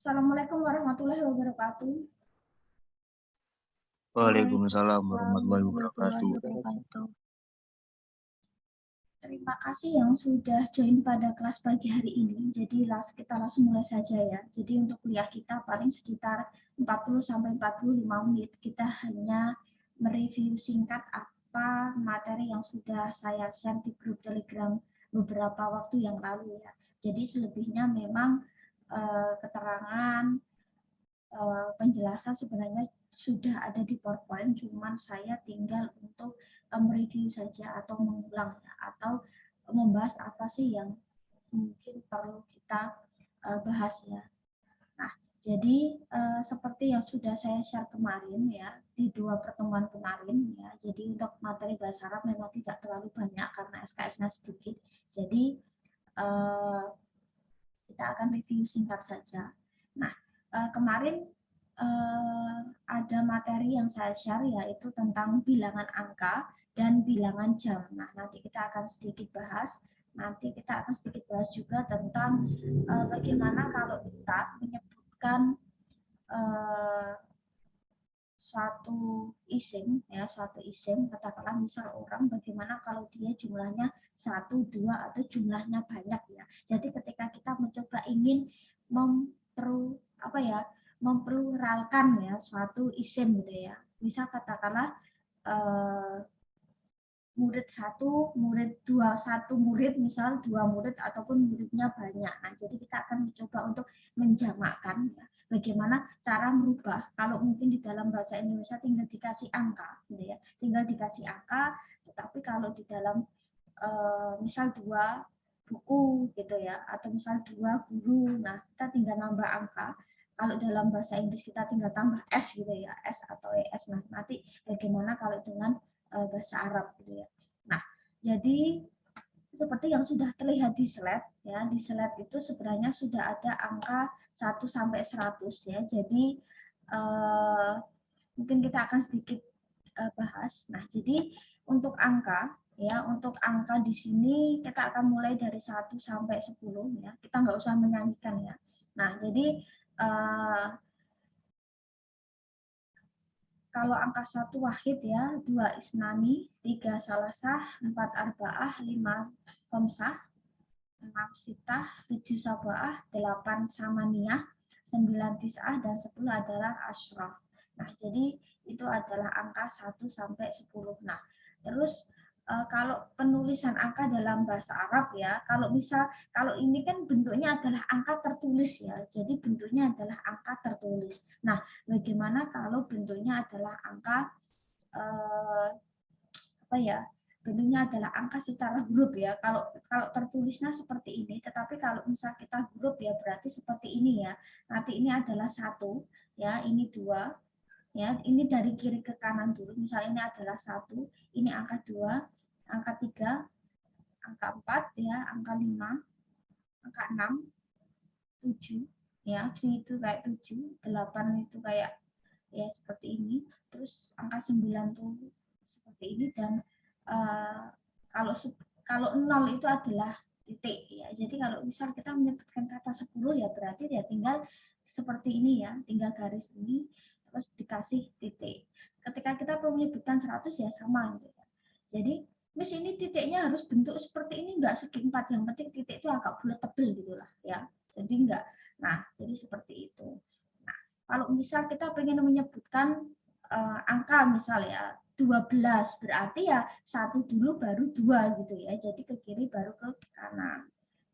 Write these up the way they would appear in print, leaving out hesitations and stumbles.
Assalamualaikum warahmatullahi wabarakatuh. Waalaikumsalam warahmatullahi wabarakatuh. Terima kasih yang sudah join pada kelas pagi hari ini. Jadi kita langsung mulai saja ya. Jadi untuk kuliah kita paling sekitar 40-45 menit. Kita hanya mereview singkat apa materi yang sudah saya share di grup Telegram beberapa waktu yang lalu ya. Jadi selebihnya memang keterangan penjelasan sebenarnya sudah ada di PowerPoint, cuman saya tinggal untuk mereview saja atau mengulang ya, atau membahas apa sih yang mungkin perlu kita bahas ya. Nah, jadi seperti yang sudah saya share kemarin ya di 2 pertemuan kemarin ya. Jadi untuk materi bahasa Arab memang tidak terlalu banyak karena SKS-nya sedikit. Jadi kita akan review singkat saja. Nah, kemarin ada materi yang saya share yaitu tentang bilangan angka dan bilangan jam. Nah, nanti kita akan sedikit bahas. Nanti kita akan sedikit bahas juga tentang bagaimana kalau kita menyebutkan suatu isim ya, suatu isim katakanlah misal orang, bagaimana kalau dia jumlahnya 1, 2 atau jumlahnya banyak ya. Jadi ketika kita mencoba ingin mempluralkan ya suatu isim gitu ya. Misal katakanlah murid 1, murid 2, 1 murid misal 2 murid ataupun muridnya banyak. Nah, jadi kita akan mencoba untuk menjamakkan ya. Bagaimana cara merubah kalau mungkin di dalam bahasa Indonesia tinggal dikasih angka gitu ya. Tinggal dikasih angka, tetapi kalau di dalam misal 2 buku gitu ya, atau misal 2 guru. Nah, kita tinggal nambah angka. Kalau dalam bahasa Inggris kita tinggal tambah S gitu ya, S atau ES. Nah, nanti bagaimana kalau dengan bahasa Arab gitu ya. Nah, jadi seperti yang sudah terlihat di slide ya, di slide itu sebenarnya sudah ada angka 1 sampai 100 ya. Jadi mungkin kita akan sedikit bahas. Nah, jadi untuk angka ya, untuk angka di sini kita akan mulai dari 1 sampai 10 ya. Kita nggak usah menyanyikan ya. Nah, jadi kalau angka 1 wahid ya, 2 isnani, 3 salasah, 4 arba'ah, 5 khomsah, 6 sitah, 7 saba'ah, 8 samaniyah, 9 tis'ah, dan 10 adalah asyrah. Nah, jadi itu adalah angka 1 sampai 10. Nah, terus kalau penulisan angka dalam bahasa Arab ya, kalau ini kan bentuknya adalah angka tertulis ya, jadi bentuknya adalah angka tertulis. Nah, bagaimana kalau bentuknya adalah angka bentuknya adalah angka secara huruf ya. Kalau tertulisnya seperti ini, tetapi kalau misal kita huruf ya berarti seperti ini ya. Nanti ini adalah 1 ya, ini 2 ya, ini dari kiri ke kanan dulu. Misalnya ini adalah 1, ini angka 2, angka 3, angka 4 ya, angka 5, angka 6, 7 ya, itu kayak 7, 8 itu kayak ya seperti ini. Terus angka 9 tuh seperti ini, dan kalau 0 itu adalah titik ya. Jadi kalau misal kita menyebutkan kata 10 ya berarti ya tinggal seperti ini ya, tinggal garis ini terus dikasih titik. Ketika kita perlu menyebutkan 100 ya sama gitu ya. Jadi Miss ini titiknya harus bentuk seperti ini, enggak segi 4, yang penting titik itu agak bulat tebel gitulah ya. Jadi enggak. Nah, jadi seperti itu. Nah, kalau misal kita pengen menyebutkan angka misal ya 12, berarti ya 1 dulu baru 2 gitu ya. Jadi ke kiri baru ke kanan.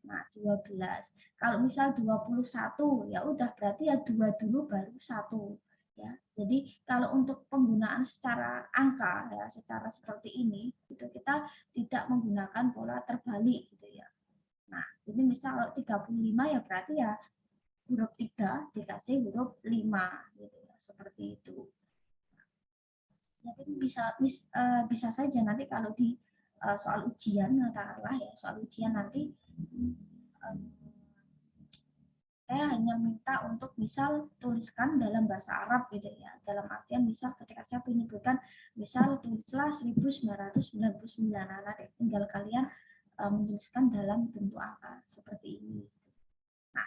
Nah, 12. Kalau misal 21 ya udah berarti ya 2 dulu baru 1 ya. Jadi kalau untuk penggunaan secara angka ya, secara seperti ini itu kita tidak menggunakan pola terbalik gitu ya. Nah, jadi misal kalau 35 ya berarti ya huruf 3 dikasih huruf 5 gitu ya, seperti itu. Jadi bisa saja nanti kalau di soal ujian katakanlah ya, soal ujian nanti saya hanya minta untuk misal tuliskan dalam bahasa Arab gitu ya. Dalam artian misal ketika saya menyebutkan misal tulislah 1999. Nah, nanti tinggal kalian menuliskan dalam bentuk angka seperti ini. Nah,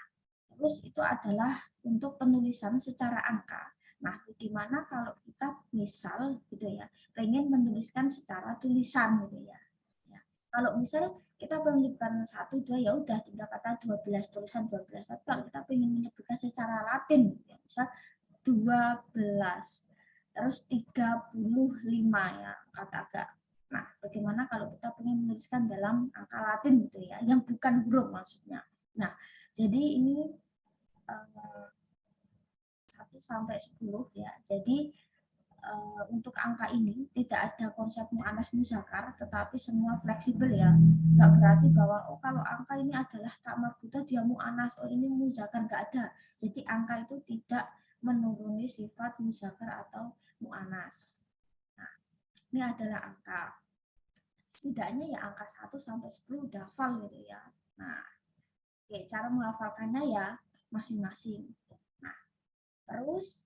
Terus itu adalah untuk penulisan secara angka. Nah, bagaimana kalau kita misal gitu ya, pengen menuliskan secara tulisan gitu ya. Kalau misal kita menyebutkan 1, 2 ya udah tinggal kata 12 tulisan 12. Tapi kalau kita pengen menyebutkan secara Latin ya, misal 12 terus 35 ya kata agak. Nah, bagaimana kalau kita pengen menuliskan dalam angka Latin gitu ya, yang bukan huruf maksudnya. Nah, jadi ini 1 sampai 10 ya. Jadi untuk angka ini tidak ada konsep mu'annas muzakkar, tetapi semua fleksibel ya. Nggak berarti bahwa oh kalau angka ini adalah tak marbuthah dia mu'annas, oh ini muzakkar, nggak ada. Jadi angka itu tidak menuruni sifat muzakkar atau mu'annas. Nah, ini adalah angka. Setidaknya ya angka 1 sampai 10 udah hafal gitu ya. Nah, oke, cara menghafalkannya ya masing-masing. Nah, terus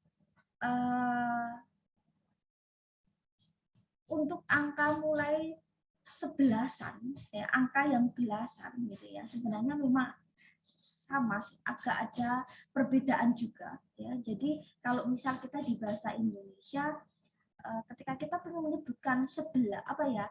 untuk angka mulai sebelasan, ya, angka yang belasan gitu ya, sebenarnya memang sama sih, agak ada perbedaan juga ya. Jadi kalau misal kita di bahasa Indonesia, ketika kita perlu menyebutkan 11 apa ya,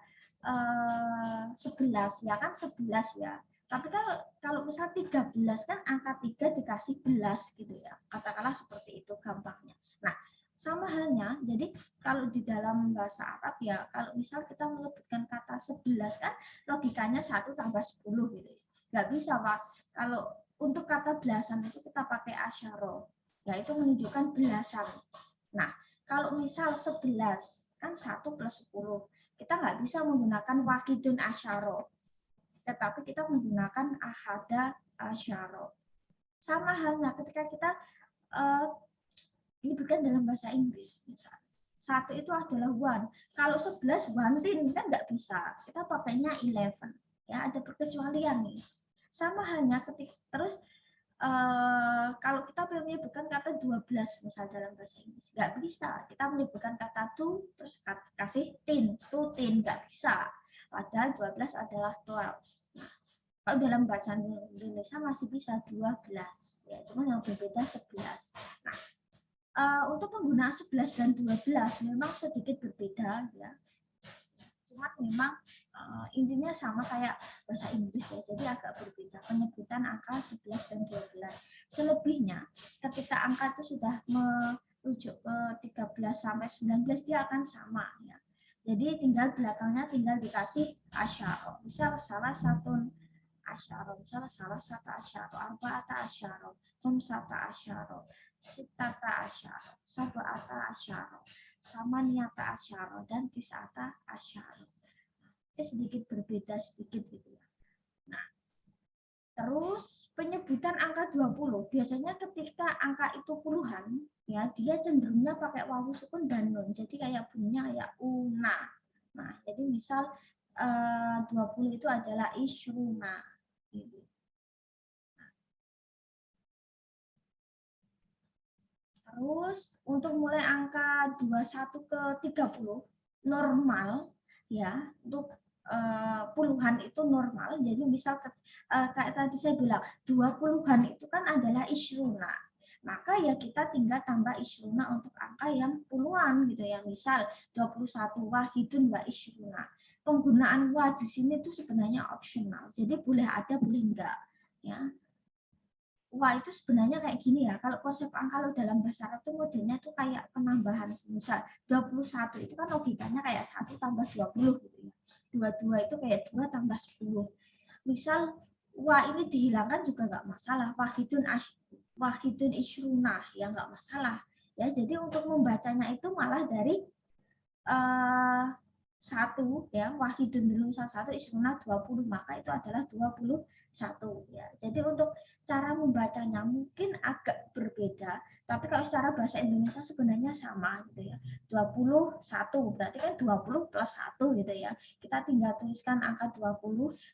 11 ya kan 11 ya. Tapi kalau misal 13 kan angka 3 dikasih belas gitu ya. Katakanlah seperti itu gampangnya. Nah, sama halnya, jadi kalau di dalam bahasa Arab ya, kalau misal kita menyebutkan kata 11 kan logikanya 1 tambah 10 gitu ya. Nggak bisa Pak, kalau untuk kata belasan itu kita pakai asyaro, yaitu menunjukkan belasan. Nah, kalau misal 11 kan 1 plus 10, kita nggak bisa menggunakan wahidun asyaro, tetapi kita menggunakan ahada asyaro. Sama halnya ketika kita ini bukan dalam bahasa Inggris misalnya. 1 itu adalah one. Kalau 11 one tin kan nggak bisa. Kita pakainya 11. Ya, ada perkecualian nih. Sama halnya ketika terus kalau kita menyebutkan kata 12 misal dalam bahasa Inggris, nggak bisa. Kita menyebutkan kata to terus kasih tin, to tin nggak bisa. Padahal 12 adalah 12. Nah, kalau dalam bahasa Indonesia masih bisa 12 ya, cuma yang berbeda 11. Nah, untuk penggunaan 11 dan 12 memang sedikit berbeda ya. Cuma memang intinya sama kayak bahasa Inggris ya, jadi agak berbeda penyebutan angka 11 dan 12. Selebihnya ketika angka itu sudah merujuk ke 13 sampai 19 dia akan sama ya. Jadi tinggal belakangnya tinggal dikasih asyara. Misal salah satu asyara, misal salah satu asyara, arba'ata asyara, khamsata asyara, sittata asyara, sab'ata asyara, samaniyata asyara, dan tis'ata asyara. Ini sedikit berbeda sedikit gitu ya. Nah, terus penyebutan angka 20, biasanya ketika angka itu puluhan, ya dia cenderungnya pakai wawu sukun dan nun. Jadi kayak bunyinya kayak una. Nah, jadi misal 20 itu adalah isyruna. Gitu. Terus untuk mulai angka 21 ke 30 normal ya, untuk puluhan itu normal. Jadi misal kayak tadi saya bilang 20-an itu kan adalah isyruna. Maka ya kita tinggal tambah isyruna untuk angka yang puluhan gitu ya. Misal 21 wahidun wa isyruna. Penggunaan wa di sini itu sebenarnya optional. Jadi boleh ada boleh enggak ya. Wah itu sebenarnya kayak gini ya, kalau konsep angka lo dalam bahasa Arab itu modelnya tuh kayak penambahan. Misal 21 itu kan logikanya kayak 1 tambah 20 gitu ya. 22 itu kayak 2 tambah 10. Misal wah ini dihilangkan juga nggak masalah. Wahidun isyrunah ya nggak masalah. Ya, jadi untuk membacanya itu malah dari satu ya, wahidun dulu satu isyruna 20, maka itu adalah 21 ya. Jadi untuk cara membacanya mungkin agak berbeda, tapi kalau secara bahasa Indonesia sebenarnya sama gitu ya. 21 berarti kan 20 plus 1 gitu ya. Kita tinggal tuliskan angka 20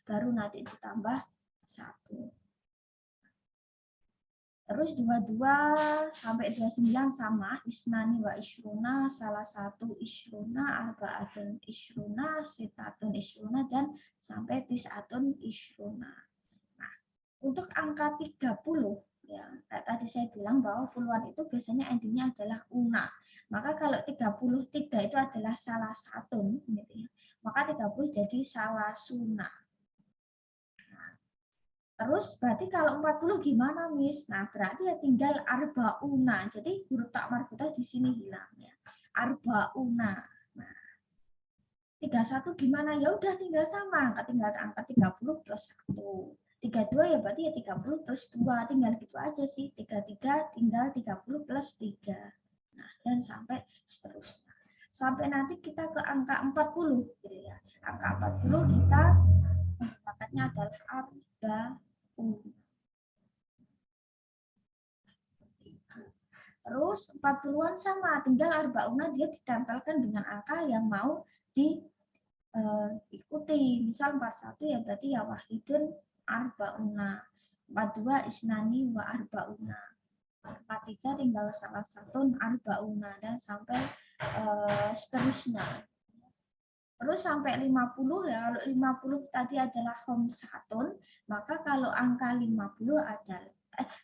baru nanti ditambah 1. Terus 22 sampai 29 sama, isnani wa isyruna, salah satu isyruna, arba'atun isyruna, sitatun isyruna, dan sampai tis'atun isyruna. Nah, untuk angka 30, ya. Kayak tadi saya bilang bahwa puluhan itu biasanya endingnya adalah una. Maka kalau 33 itu adalah salah satu, gitu ya. Maka 30 jadi salah suna. Terus berarti kalau 40 gimana, Miss? Nah, berarti ya tinggal arbauna. Jadi huruf tak marbutah di sini hilang ya. Arbauna. Nah, 31 gimana? Ya udah tinggal sama, tinggal angka 30 plus 1. 32 ya berarti ya 30 plus 2. Tinggal gitu aja sih. 33 tinggal 30 plus 3. Nah, dan sampai seterusnya. Sampai nanti kita ke angka 40 gitu ya. Angka 40 kita menggunakannya adalah arba. Terus 40-an sama, tinggal arbauna dia ditempelkan dengan angka yang mau diikuti. Misal 41 ya berarti ya wahidun arbauna. 42 isnani wa arbauna. 43 tinggal salah satu arbauna dan sampai seterusnya. Terus sampai 50 ya, kalau 50 tadi adalah homsatun, maka kalau angka 50 adalah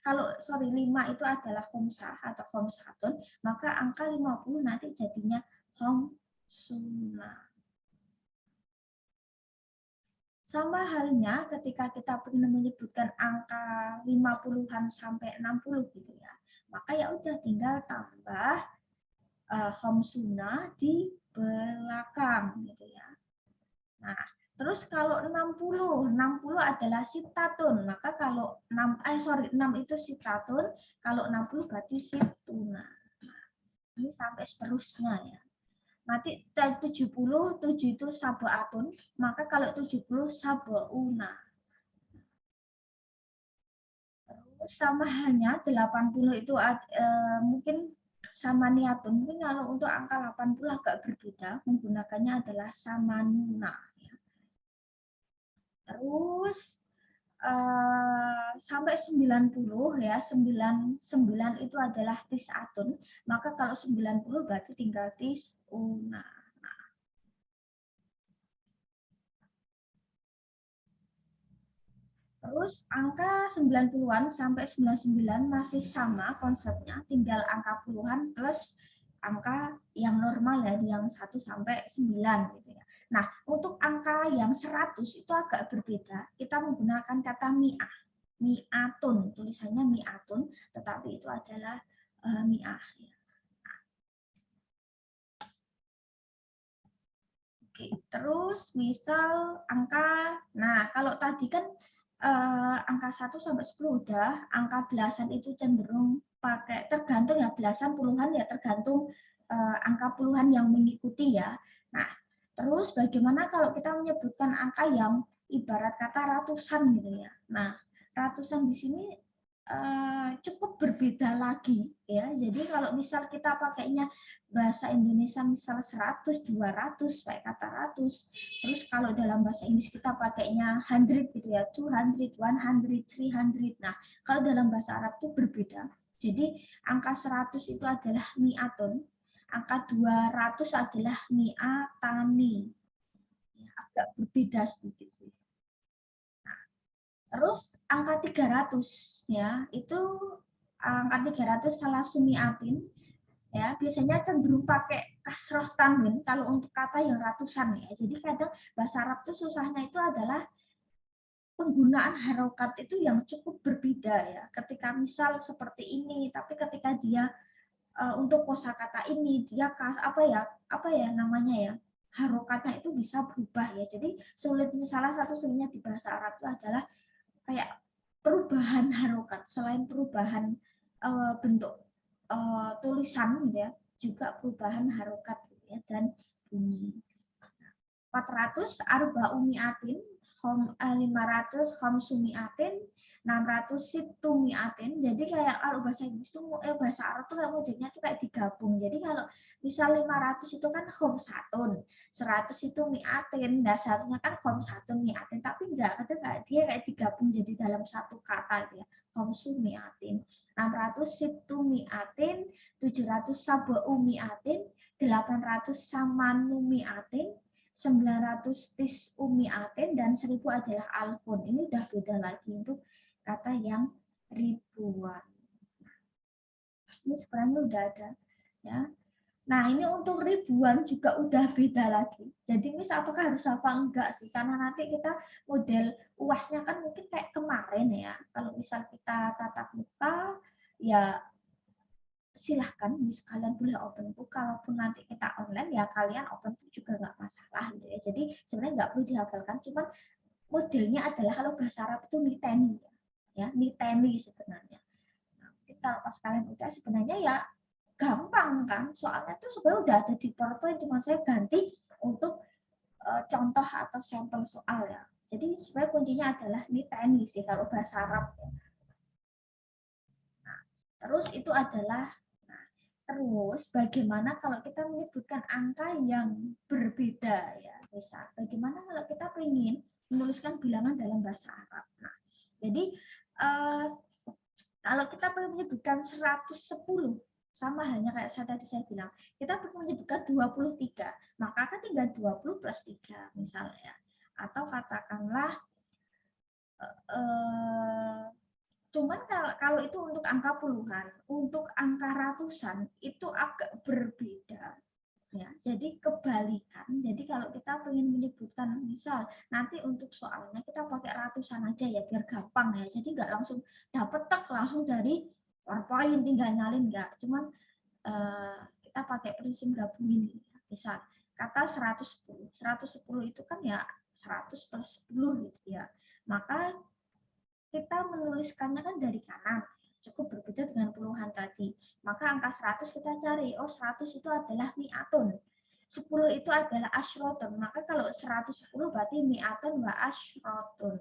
kalau 5 itu adalah homsah atau homsatun, maka angka 50 nanti jadinya homsuna. Sama halnya ketika kita ingin menyebutkan angka 50-an sampai 60 gitu ya. Maka ya udah tinggal tambah homsuna di belakang gitu ya. Nah, terus kalau 60 adalah sitatun, maka kalau 6 itu sitatun, kalau 60 berarti situna. Nah, ini sampai seterusnya ya. Nanti 70 itu sabaatun, maka kalau 70 sabauna. Terus sama halnya 80 itu mungkin sama niatun. Mungkin kalau untuk angka 80 agak berbeda, menggunakannya adalah samanuna. Terus sampai 90 ya, 99 itu adalah tisatun, maka kalau 90 berarti tinggal tisuna. Terus angka 90-an sampai 99 masih sama konsepnya, tinggal angka puluhan plus angka yang normal ya, yang 1 sampai 9 gitu ya. Nah, untuk angka yang 100 itu agak berbeda. Kita menggunakan kata mi'ah. Mi'atun, tulisannya mi'atun, tetapi itu adalah mi'ah ya. Oke, terus misal angka, nah kalau tadi kan angka 1 sampai 10 udah, angka belasan itu cenderung pakai, tergantung ya, belasan puluhan ya tergantung angka puluhan yang mengikuti ya. Nah, terus bagaimana kalau kita menyebutkan angka yang ibarat kata ratusan gitu ya. Nah, ratusan di sini cukup berbeda lagi ya. Jadi kalau misal kita pakainya bahasa Indonesia misal 100, 200 pakai kata ratus. Terus kalau dalam bahasa Inggris kita pakainya 100 gitu ya, 200, 100, 300. Nah, kalau dalam bahasa Arab itu berbeda. Jadi angka 100 itu adalah mi'atun, angka 200 adalah mi'atani. Ya, agak berbeda sedikit sih. Terus angka 300 ya, itu angka 300 salah sumiatin ya, biasanya cenderung pakai kasroh tanwin kalau untuk kata yang ratusan ya. Jadi kadang bahasa Arab itu susahnya itu adalah penggunaan harokat itu yang cukup berbeda ya. Ketika misal seperti ini, tapi ketika dia untuk kosakata ini dia apa ya namanya ya, harokatnya itu bisa berubah ya. Jadi sulitnya, salah satu sulitnya di bahasa Arab itu adalah kayak perubahan harokat, selain perubahan bentuk tulisan gitu ya, juga perubahan harokat gitu ya, dan bunyi. 400 arba umiatin, 500 homsumiatin, 600 situmiatin. Jadi kayak kalau bahasa Inggris itu bahasa Arab tuh modelnya tuh kayak digabung. Jadi kalau misal 500 itu kan homsatun, 100 itu miatin, dasarnya kan homsatun miatin, tapi enggak, dia kayak digabung jadi dalam satu kata gitu ya. Homsumiatin, 600 situmiatin, 700 sabaumiatin, 800 samanumiatin, 900 tis umiatin, dan 1000 adalah alfun. Ini udah beda lagi untuk kata yang ribuan. Ini sebenarnya udah ada ya. Nah, ini untuk ribuan juga udah beda lagi. Jadi misal apakah harus hafal enggak sih? Karena nanti kita model UASnya kan mungkin kayak kemarin ya. Kalau misal kita tatap muka, ya silahkan kalian boleh open book. Kalaupun nanti kita online, ya kalian open book juga nggak masalah. Gitu ya. Jadi sebenarnya nggak perlu dihafalkan. Cuman modelnya adalah kalau bahasa Arab itu niteni. Ya, niteni sebenarnya. Nah, kita pas kalian udah sebenarnya ya gampang kan, soalnya itu sebenarnya udah ada di PowerPoint, cuma saya ganti untuk contoh atau sampel soal ya. Jadi sebenarnya kuncinya adalah niteni sih kalau bahasa Arab. Nah, terus itu adalah, nah, terus bagaimana kalau kita menyebutkan angka yang berbeda ya, misal bagaimana kalau kita ingin menuliskan bilangan dalam bahasa Arab. Nah, jadi kalau kita ingin menyebutkan 110, sama halnya kayak tadi saya bilang, kita perlu menyebutkan 23, maka kan tinggal 20 plus 3 misalnya. Atau katakanlah, cuman kalau itu untuk angka puluhan, untuk angka ratusan itu agak berbeda. Ya, jadi kebalikan. Jadi kalau kita ingin menyebutkan, misal nanti untuk soalnya kita pakai ratusan aja ya, biar gampang ya. Jadi nggak langsung dapat tak langsung dari PowerPoint tinggal nyalin, nggak. Cuman kita pakai prinsip gabungin. Misal kata 110. 110 itu kan ya 100 plus 10 gitu ya. Maka kita menuliskannya kan dari kanan. Cukup berbeda dengan puluhan tadi. Maka angka 100 kita cari. Oh, 100 itu adalah mi'atun. 10 itu adalah asyrotun. Maka kalau 110 berarti mi'atun wa asyrotun.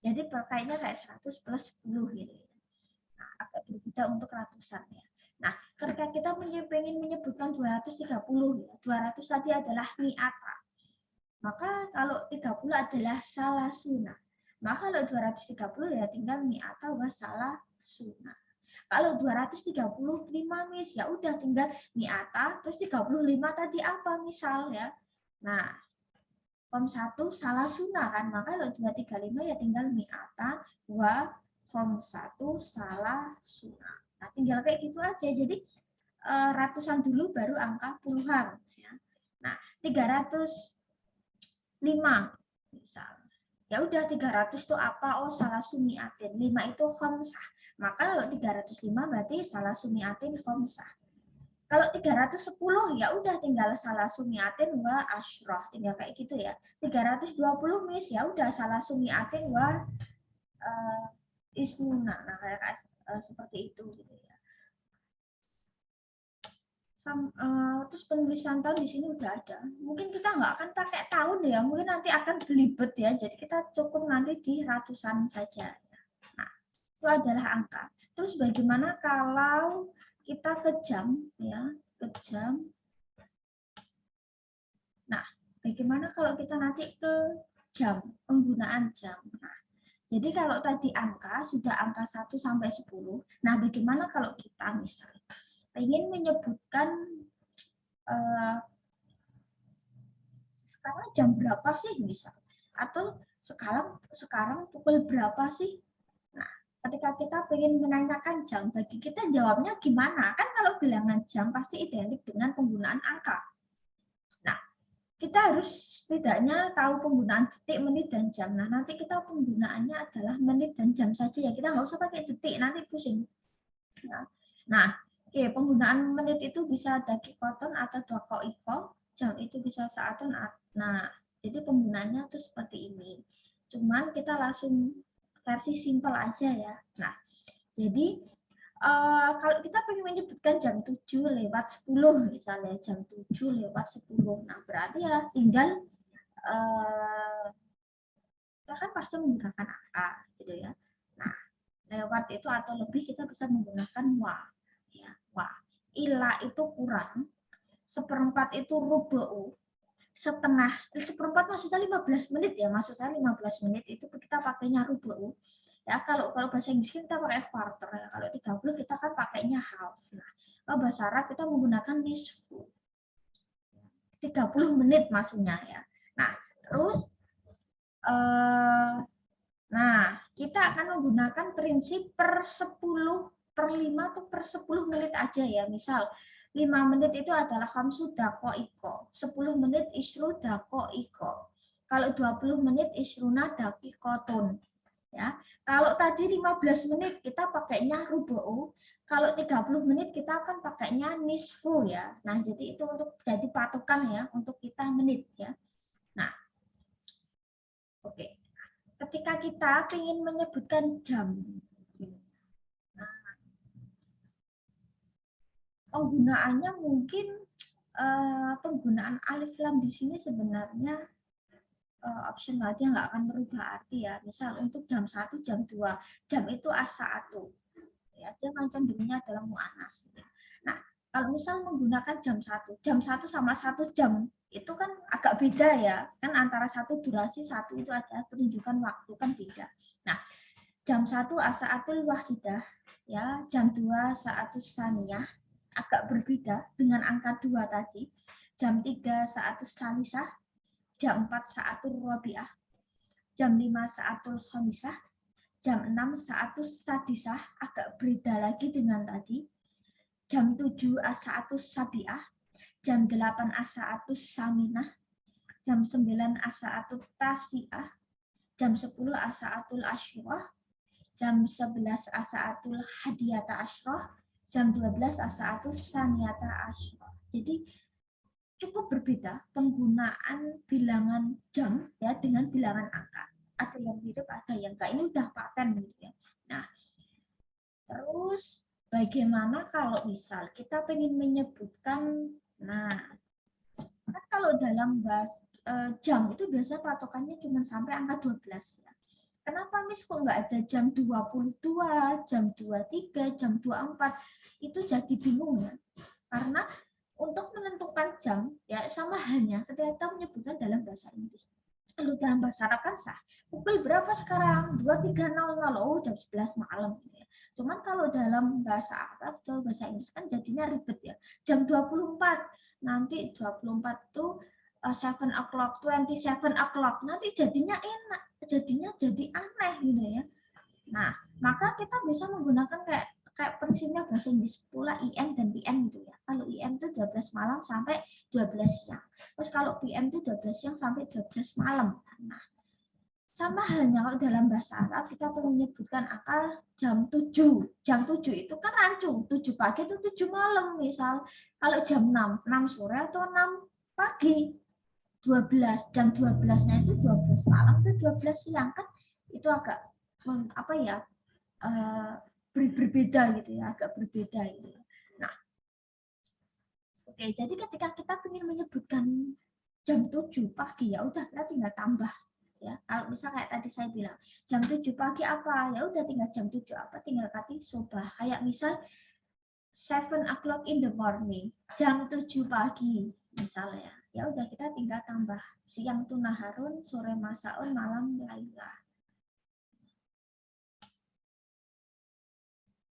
Jadi pakainya kayak 100 plus 10 gitu. Nah, agak berbeda untuk ratusan ya. Nah, ketika kita ingin menyebutkan 230 ya. 200 tadi adalah mi'ata. Maka kalau 30 adalah salasuna. Maka kalau 230 ya tinggal mi'ata wa salasuna. Kalau 235 mis, ya udah tinggal mi'ata, terus 35 tadi apa misal ya. Nah, kom 1 salasuna kan, maka kalau 235 ya tinggal mi'ata wa kom 1 salasuna. Nah, tinggal kayak gitu aja. Jadi ratusan dulu baru angka puluhan. Ya. Nah, 300 5 misal. Ya udah 300 itu apa? Oh, salah sumiatin. 5 itu khamsah. Maka kalau 305 berarti salah sumiatin khamsah. Kalau 310 ya udah tinggal salah sumiatin wa asyrah. Tinggal kayak gitu ya. 320 mis ya udah salah sumiatin wa ismuna. Nah, kayak seperti itu gitu ya. Terus penulisan tahun di sini udah ada. Mungkin kita nggak akan pakai tahun ya, mungkin nanti akan belibet ya. Jadi kita cukup nanti di ratusan saja. Nah, itu adalah angka. Terus bagaimana kalau kita ke jam ya, ke jam. Nah, bagaimana kalau kita nanti ke jam, penggunaan jam. Nah, jadi kalau tadi angka sudah angka 1 sampai 10. Nah, bagaimana kalau kita misalnya ingin menyebutkan sekarang jam berapa sih misal, atau sekarang pukul berapa sih. Nah, ketika kita ingin menanyakan jam, bagi kita jawabnya gimana? Kan kalau bilangan jam pasti identik dengan penggunaan angka. Nah, kita harus setidaknya tahu penggunaan detik, menit, dan jam. Nah, nanti kita penggunaannya adalah menit dan jam saja ya. Kita nggak usah pakai detik, nanti pusing. Nah, oke, penggunaan menit itu bisa dakikoton atau dokoiko, jam itu bisa saatun. Nah, jadi penggunaannya tuh seperti ini. Cuman kita langsung versi simpel aja ya. Nah, jadi kalau kita pengen menyebutkan jam 7 lewat 10 misalnya, jam 7 lewat 10. Nah, berarti ya tinggal kita kan pasti menggunakan angka gitu ya. Nah, lewat itu atau lebih kita bisa menggunakan wa. Ya, wa. Ila itu kurang, seperempat itu rubu'u, setengah, seperempat maksudnya 15 menit ya, maksud saya 15 menit itu kita pakainya rubu'u. Ya, kalau bahasa Inggris kita pakai quarter ya, kalau 30 kita kan pakainya half. Nah, kalau bahasa Arab kita menggunakan nisfu. 30 menit maksudnya ya. Nah, terus nah, kita akan menggunakan prinsip per 10, per 5 atau per 10 menit aja ya. Misal 5 menit itu adalah khamsu daqa'iqa, 10 menit isru daqa'iqa. Kalau 20 menit isruna daqiqatun. Ya. Kalau tadi 15 menit kita pakainya rubu'u, kalau 30 menit kita akan pakainya nisfu ya. Nah, jadi itu untuk jadi patokan ya untuk kita menit ya. Nah, oke. Ketika kita ingin menyebutkan jam, penggunaannya mungkin penggunaan alif lam di sini sebenarnya optional, dia nggak akan merubah arti ya. Misal untuk jam 1, jam 2, jam itu as-sa'atu. Ya, dia cenderungnya adalah mu'annas. Nah, kalau misal menggunakan jam 1 sama 1 jam itu kan agak beda ya. Kan antara satu durasi, satu itu adalah penunjukan waktu kan beda. Nah, jam 1 as-sa'atul wahidah ya, jam 2 sa'atus saniyah agak berbeda dengan angka 2 tadi. Jam 3 sa'atus salisah, jam 4 sa'atul rabi'ah, jam 5 sa'atul khamisah, jam 6 sa'atus sadisah agak beda lagi dengan tadi. Jam 7 as-sa'atus sabi'ah, jam 8 as-sa'atus saminah, jam 9 as-sa'atul tasi'ah, jam 10 as-sa'atul asyrah, jam 11 as-sa'atul hadiyata asyrah, jam 12 as-sa'atus saniyata asyrah. Jadi cukup berbeda penggunaan bilangan jam ya dengan bilangan angka. Ada yang mirip, ada yang enggak. Ini udah paten gitu ya. Nah, terus bagaimana kalau misal kita ingin menyebutkan, nah, kan kalau dalam jam itu biasanya patokannya cuma sampai angka 12 ya. Kenapa Miss kok nggak ada jam 22, jam 23, jam 24? Itu jadi bingung ya. Karena untuk menentukan jam ya sama halnya ketika kita menyebutkan dalam bahasa Inggris. Kalau dalam bahasa Arab kan sah. Pukul berapa sekarang? 23.00. Oh, jam 11 malam. Cuman kalau dalam bahasa Arab, dalam bahasa Inggris kan jadinya ribet ya. Jam 24. Nanti 24 tuh 7 o'clock, 27 o'clock. Nanti jadinya enak. Jadinya jadi aneh gitu ya. Nah, maka kita bisa menggunakan kayak prinsipnya bahasa Inggris pula IM dan PM gitu ya. Kalau IM itu 12 malam sampai 12 siang. Terus kalau PM itu 12 siang sampai 12 malam. Nah, sama halnya kalau dalam bahasa Arab kita perlu menyebutkan angka jam 7. Jam 7 itu kan rancu. 7 pagi itu 7 malam misal. Kalau jam 6, 6 sore atau 6 pagi. 12, jam 12-nya itu 12 malam itu 12 siang kan itu agak apa ya berbeda gitu ya, agak berbeda gitu. Nah, oke, jadi ketika kita ingin menyebutkan jam 7 pagi ya udah kita tinggal tambah ya. Kalau misal kayak tadi saya bilang jam 7 pagi apa ya udah tinggal jam 7 apa tinggal kasih sobah. Kayak misal 7 o'clock in the morning, jam 7 pagi misalnya. Ya udah kita tinggal tambah siang itu naharun, sore masaun, malam lailah.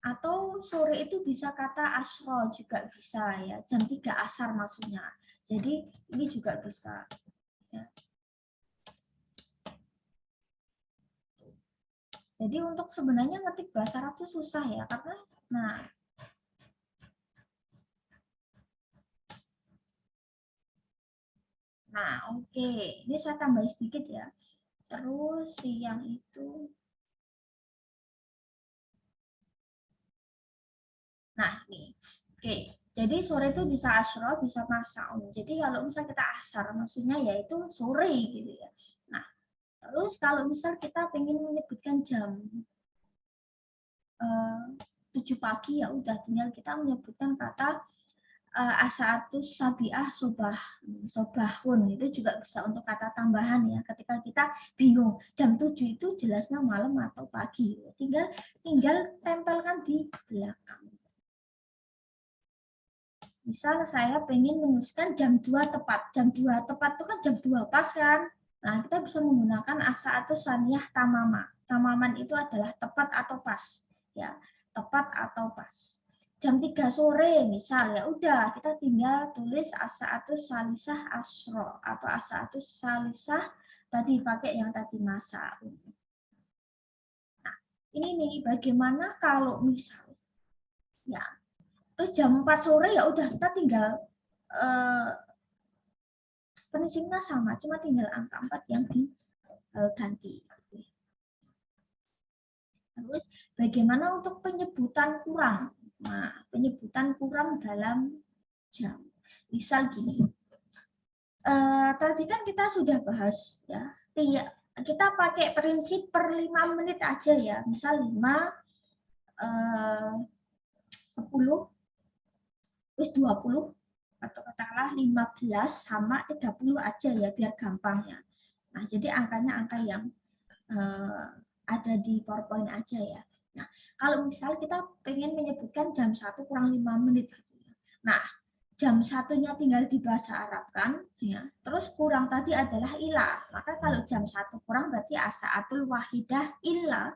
Atau sore itu bisa kata asro juga bisa ya, jam 3 asar maksudnya. Jadi ini juga bisa. Ya. Jadi untuk sebenarnya ngetik bahasa Arab itu susah ya, karena nah oke, ini saya tambah sedikit ya. Terus siang itu, nah ini, oke. Jadi sore itu bisa asro, bisa masaun. Jadi kalau misal kita asar, maksudnya yaitu sore gitu ya. Nah, terus kalau misal kita ingin menyebutkan jam 7 pagi ya udah tinggal kita menyebutkan kata as-sa'atus sabi'ah sobahun itu juga bisa untuk kata tambahan ya ketika kita bingung jam 7 itu jelasnya malam atau pagi tinggal tempelkan di belakang. Misal saya pengen menuliskan jam 2 tepat. Jam 2 tepat itu kan jam 2 pas kan? Nah, kita bisa menggunakan as-sa'atus saniyah tamama. Tamaman itu adalah tepat atau pas ya. Tepat atau pas. Jam 3 sore misal ya udah kita tinggal tulis as-sa'atus salisah asro atau as-sa'atus salisah tadi pakai yang tadi masa. ini nih, bagaimana kalau misal ya, terus jam 4 sore ya udah kita tinggal finishingnya sama, cuma tinggal angka 4 yang diganti. Terus bagaimana untuk penyebutan kurang? Nah, penyebutan kurang dalam jam. Misal gini, tadi kan kita sudah bahas ya, kita pakai prinsip per 5 menit aja ya, misal 5, 10, terus 20, atau katakanlah 15 sama 30 aja ya, biar gampang ya. Nah, jadi angkanya angka yang ada di PowerPoint aja ya. Nah, kalau misal kita pengen menyebutkan jam 1 kurang 5 menit. Nah, jam satunya tinggal dibahasa Arabkan, ya. Terus kurang tadi adalah ilah. Maka kalau jam 1 kurang berarti asa'atul wahidah ilah.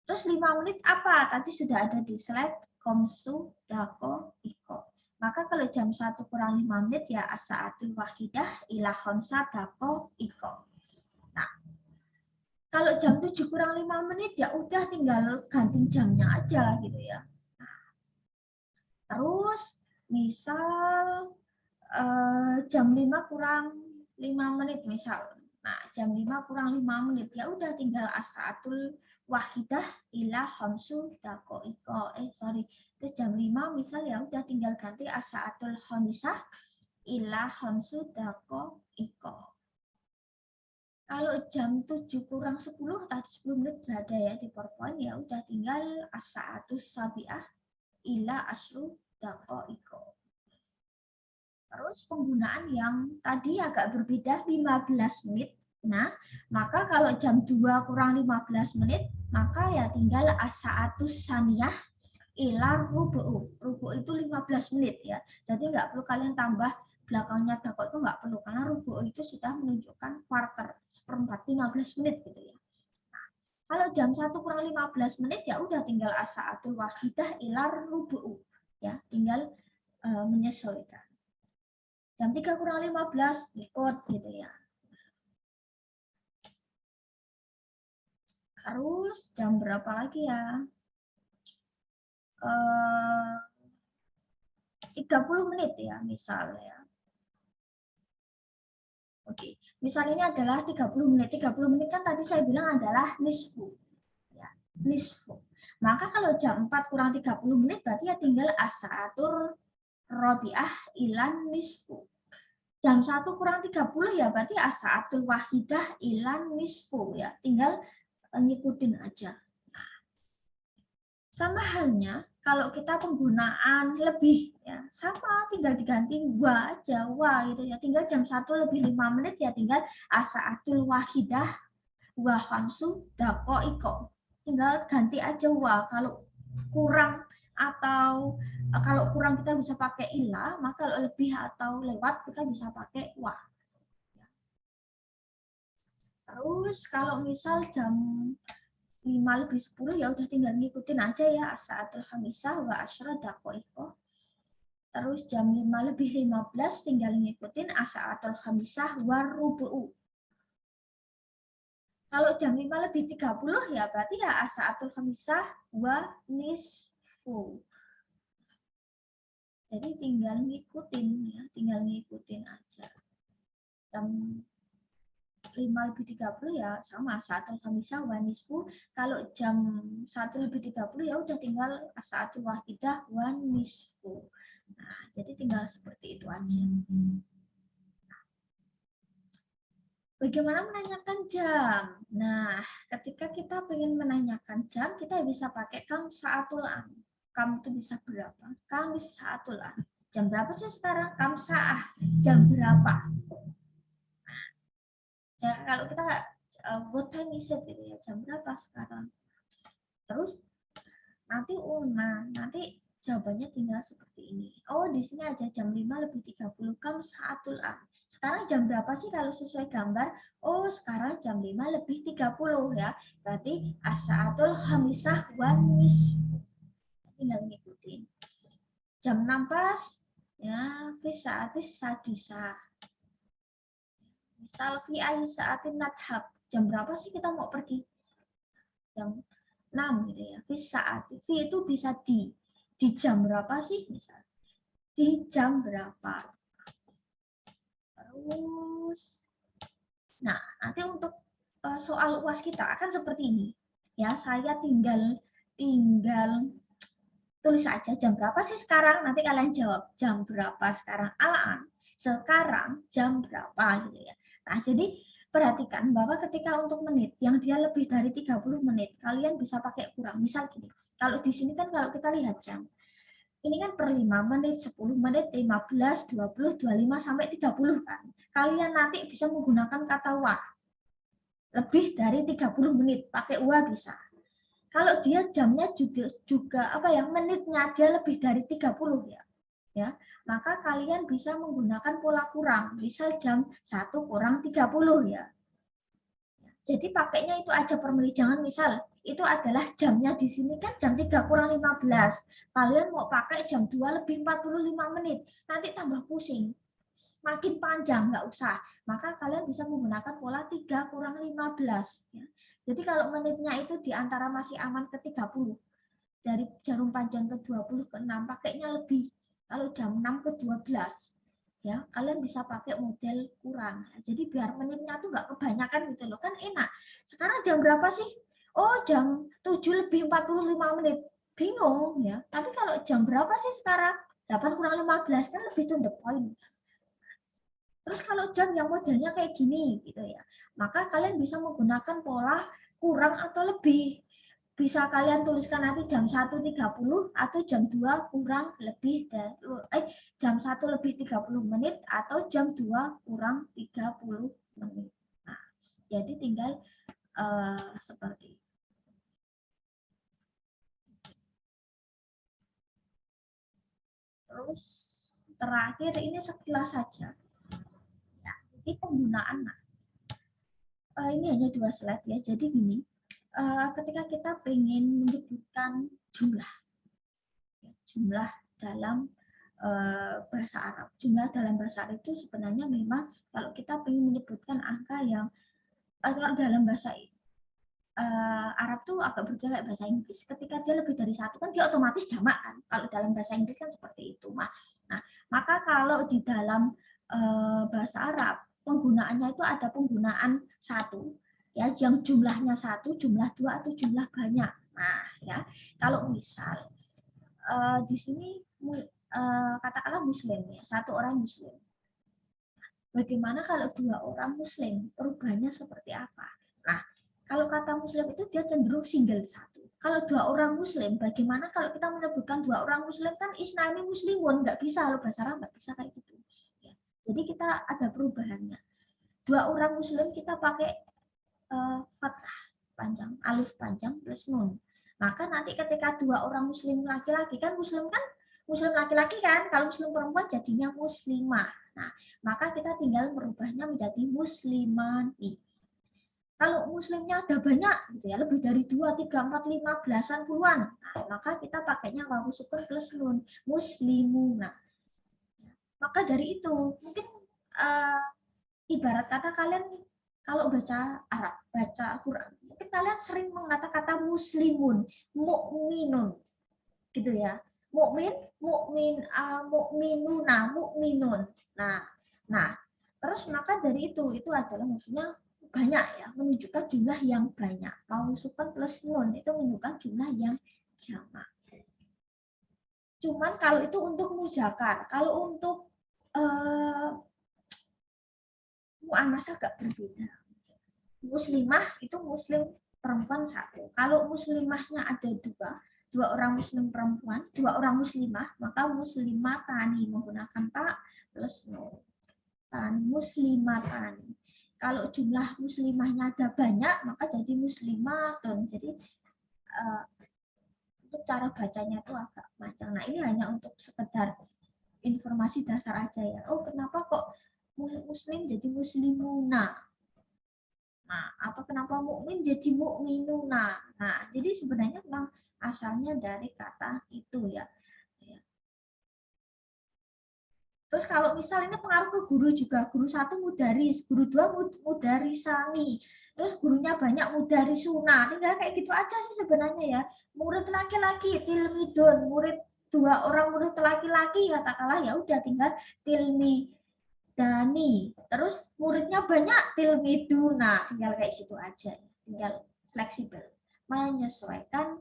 Terus 5 menit apa? Tadi sudah ada di slide, komsu, dako, iko. Maka kalau jam 1 kurang 5 menit ya asa'atul wahidah ilah khomsa, dako, iko. Nah, kalau jam 7 kurang 5 menit ya udah tinggal ganti jamnya aja gitu ya. Nah, terus misal jam 5 kurang 5 menit misal. Nah, jam 5 kurang 5 menit ya udah tinggal asa'atul wahidah ila khamsu daqaiqa. Terus jam 5 misal ya udah tinggal ganti asa'atul khamisah ila khamsu daqaiqa. Kalau jam 7 kurang 10 tadi 10 menit berada ya di PowerPoint ya udah tinggal asa'atus sabi'ah ila asru daqaiqa. Terus penggunaan yang tadi agak berbeda 15 menit. Nah, maka kalau jam 2 kurang 15 menit, maka ya tinggal asa'atus saniyah ila rubu'u. Rubu' itu 15 menit ya. Jadi nggak perlu kalian tambah belakangnya dakok, itu nggak perlu karena rubu'u itu sudah menunjukkan quarter, seperempat 15 menit gitu ya. Nah, kalau jam 1 kurang 15 menit ya udah tinggal asa'atul wahidah ila rubu'u ya, tinggal menyesuaikan. Jam 3 kurang 15 ikut gitu ya. Terus jam berapa lagi ya? 30 menit ya misalnya. Oke, misal ini adalah 30 menit. 30 menit kan tadi saya bilang adalah nisfu. Ya, nisfu. Maka kalau jam 4 kurang 30 menit berarti ya tinggal asa'atur robiah ilan nisfu. Jam 1 kurang 30 ya berarti asa'atul wahidah ilan nisfu ya. Tinggal ngikutin aja. Sama halnya kalau kita penggunaan lebih ya sama, tinggal diganti wa aja, wa gitu ya. Tinggal jam 1 lebih 5 menit ya tinggal asa'atul wahidah wa khamsu daqaiqa. Tinggal ganti aja wa. Kalau kurang atau kalau kurang kita bisa pakai ilah, maka kalau lebih atau lewat kita bisa pakai wa. Terus kalau misal jam 5 lebih 10 ya udah tinggal ngikutin aja ya asa'atul khamisah wa asyra daqaiqa. Terus jam 5 lebih 15 tinggal ngikutin asa'atul khamisah wa rubu'u. Kalau jam 5 lebih 30 ya berarti ya asa'atul khamisah wa nisfu. Jadi tinggal ngikutin ya, tinggal ngikutin aja. Jam 5 lebih 30 ya sama asa'atul khamisah wa nisfu. Kalau jam 1 lebih 30 ya udah tinggal asa'atul wahidah wa nisfu. Nah, jadi tinggal seperti itu aja. Bagaimana menanyakan jam? Nah, ketika kita ingin menanyakan jam, kita bisa pakai kam sa'atul an. Kam itu bisa berapa? Kam sa'atul an. Jam berapa sih sekarang? Kam sa'ah. Jam berapa? Nah, kalau kita what time is it gitu ya, jam berapa sekarang? Terus nanti jawabannya tinggal seperti ini. Oh, di sini aja jam 5 lebih 30 kam sa'atul an. Sekarang jam berapa sih kalau sesuai gambar? Oh, sekarang jam 5 lebih 30 ya. Berarti as-sa'atul khamisah wa nisfu. Tinggal ngikutin. Jam 6 pas ya, fi sa'atis sadisah. Misal fi ayi sa'atin nadhab. Jam berapa sih kita mau pergi? Jam 6 gitu ya. Fi saat. Fi itu bisa di jam berapa sih misal? Di jam berapa? Terus nah, nanti untuk soal UAS kita akan seperti ini. Ya, saya tinggal tulis aja jam berapa sih sekarang, nanti kalian jawab jam berapa sekarang, alaan sekarang jam berapa gitu ya. Nah, jadi perhatikan bahwa ketika untuk menit yang dia lebih dari 30 menit, kalian bisa pakai kurang. Misal gini, kalau di sini kan kalau kita lihat jam, ini kan per 5 menit, 10 menit, 15, 20, 25 sampai 30 kan. Kalian nanti bisa menggunakan kata wa. Lebih dari 30 menit pakai wa bisa. Kalau dia jamnya juga apa ya, menitnya dia lebih dari 30 ya, maka kalian bisa menggunakan pola kurang, misal jam 1 kurang 30 ya. Jadi pakainya itu aja per menit, jangan misal itu adalah jamnya di sini kan jam 3 kurang 15. Kalian mau pakai jam 2 lebih 45 menit, nanti tambah pusing. Makin panjang, nggak usah. Maka kalian bisa menggunakan pola 3 kurang 15 ya. Jadi kalau menitnya itu di antara masih aman ke 30, dari jarum panjang ke 20 ke 6 pakainya lebih. Kalau jam 6 ke 12 ya, kalian bisa pakai model kurang. Jadi biar menitnya tuh nggak kebanyakan gitu loh, kan enak. Sekarang jam berapa sih? Oh, jam 7 lebih 45 menit. Bingung ya. Tapi kalau jam berapa sih sekarang? 8 kurang 15 kan lebih to the point. Terus kalau jam yang modelnya kayak gini gitu ya, maka kalian bisa menggunakan pola kurang atau lebih. Bisa kalian tuliskan nanti jam 1.30 atau jam 2 kurang lebih dari jam 1 lebih 30 menit atau jam 2 kurang 30 menit. Nah, jadi tinggal seperti itu. Terus terakhir ini sekilas saja. Ya, jadi penggunaan. Ini hanya 2 slide ya. Jadi gini, ketika kita ingin menyebutkan jumlah dalam bahasa Arab. Jumlah dalam bahasa Arab itu sebenarnya memang kalau kita ingin menyebutkan angka yang kalau dalam bahasa Arab tuh agak berbeda kayak bahasa Inggris. Ketika dia lebih dari 1 kan dia otomatis jamak kan. Kalau dalam bahasa Inggris kan seperti itu. Nah, maka kalau di dalam bahasa Arab penggunaannya itu ada penggunaan 1 ya, yang jumlahnya 1, jumlah 2 atau jumlah banyak. Nah, ya. Kalau misal di sini katakanlah muslim ya, 1 orang muslim. Bagaimana kalau 2 orang muslim? Perubahannya seperti apa? Nah, kalau kata muslim itu dia cenderung single 1. Kalau 2 orang muslim, bagaimana kalau kita menyebutkan 2 orang muslim kan isnani muslimun, nggak bisa, loh bahasa Arab nggak bisa kayak gitu. Ya. Jadi kita ada perubahannya. 2 orang muslim kita pakai fathah panjang, alif panjang plus nun. Maka nanti ketika 2 orang muslim laki-laki kan muslim laki-laki kan, kalau muslim perempuan jadinya muslimah. Nah, maka kita tinggal merubahnya menjadi muslimani. Kalau muslimnya ada banyak gitu ya, lebih dari 2, 3, 4, 5, belasan, puluhan. Nah, maka kita pakainya wawu sukun plus nun, muslimuna. Maka dari itu, mungkin ibarat kata kalian kalau baca Arab, baca Al-Quran, mungkin kalian sering mengatakan kata muslimun, mukminun, gitu ya. Mukmin, mukminuna, mukminun. Nah, terus maka dari itu adalah maksudnya banyak ya, menunjukkan jumlah yang banyak. Mausukan plus nun itu menunjukkan jumlah yang jamak. Cuman kalau itu untuk muzakkar, kalau untuk muannats agak berbeda. Muslimah itu muslim perempuan 1. Kalau muslimahnya ada 2 orang muslim perempuan, 2 orang muslimah, maka muslimatani menggunakan ta plus nun. Tan muslimatani. Kalau jumlah muslimahnya ada banyak, maka jadi muslimatun. Jadi untuk cara bacanya itu agak macam. Nah, ini hanya untuk sekedar informasi dasar aja ya. Oh, kenapa kok muslim jadi muslimuna? Nah, atau kenapa mukmin jadi mukminuna? Nah, jadi sebenarnya memang asalnya dari kata itu ya. Terus kalau misal ini pengaruh ke guru juga, guru 1 mudaris, guru 2 mudarisani, terus gurunya banyak mudarisuna, tinggal kayak gitu aja sih sebenarnya ya. Murid laki-laki tilmidun, murid 2 orang murid laki-laki katakanlah ya udah tinggal tilmidani. Terus muridnya banyak tilmiduna, tinggal kayak gitu aja, tinggal fleksibel, menyesuaikan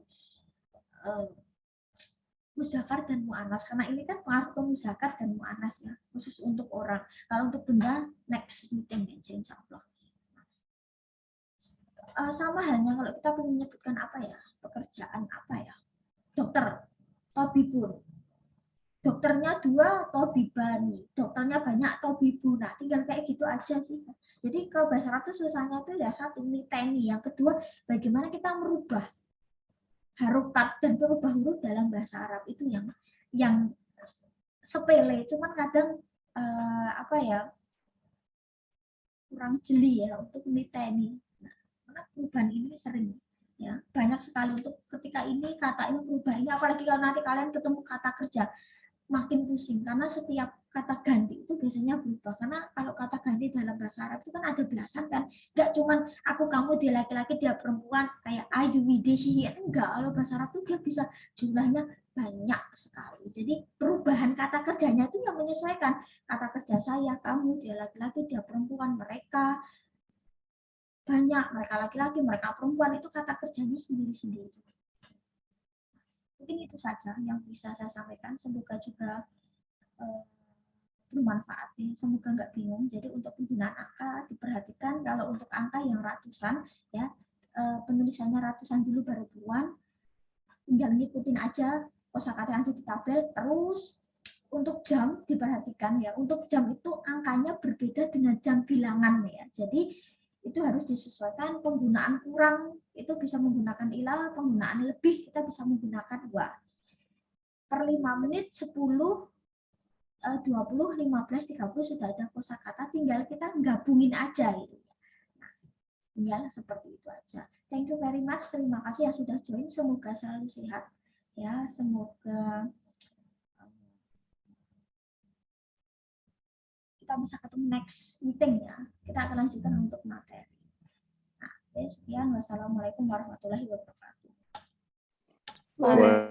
muzakar dan mu'anas, karena ini kan pengaruh ke muzakar dan mu'anas ya, khusus untuk orang. Kalau untuk benda next meeting aja insya Allah. Sama halnya kalau kita ingin menyebutkan apa ya, pekerjaan apa ya, dokter, tabibun, dokternya 2 tabibani, dokternya banyak tabibu. Nah tinggal kayak gitu aja sih. Jadi ke bahasa Arab itu susahnya itu ya satu niteni, yang kedua bagaimana kita merubah harokat dan berubah huruf dalam bahasa Arab itu yang sepele, cuman kadang apa ya, kurang jeli ya untuk niteni. Nah, karena perubahan ini sering ya, banyak sekali untuk ketika ini kata ini berubah ini, apalagi kalau nanti kalian ketemu kata kerja makin pusing karena setiap kata ganti itu biasanya berubah, karena kalau kata ganti dalam bahasa Arab itu kan ada belasan kan, nggak cuman aku kamu dia laki-laki dia perempuan kayak ayu wideshi, itu enggak. Kalau bahasa Arab itu dia bisa jumlahnya banyak sekali, jadi perubahan kata kerjanya itu yang menyesuaikan kata kerja saya, kamu, dia laki-laki, dia perempuan, mereka banyak, mereka laki-laki, mereka perempuan, itu kata kerjanya sendiri-sendiri. Mungkin itu saja yang bisa saya sampaikan, semoga juga bermanfaat ya, semoga nggak bingung. Jadi untuk penggunaan angka diperhatikan, kalau untuk angka yang ratusan ya, penulisannya ratusan dulu baru puluhan, tinggal ngikutin aja kosakata yang ada di tabel. Terus untuk jam diperhatikan ya, untuk jam itu angkanya berbeda dengan jam bilangan ya, jadi itu harus disesuaikan. Penggunaan kurang itu bisa menggunakan ilah, penggunaan lebih kita bisa menggunakan 2 per 5 menit, 10, 20, 15, 30 sudah ada kosakata, tinggal kita gabungin aja gitu. Nah, tinggal seperti itu aja. Thank you very much, terima kasih yang sudah join, semoga selalu sehat ya, semoga kita bisa ketemu next meeting ya. Kita akan lanjutkan untuk materi. Nah, sekian. Wassalamualaikum warahmatullahi wabarakatuh.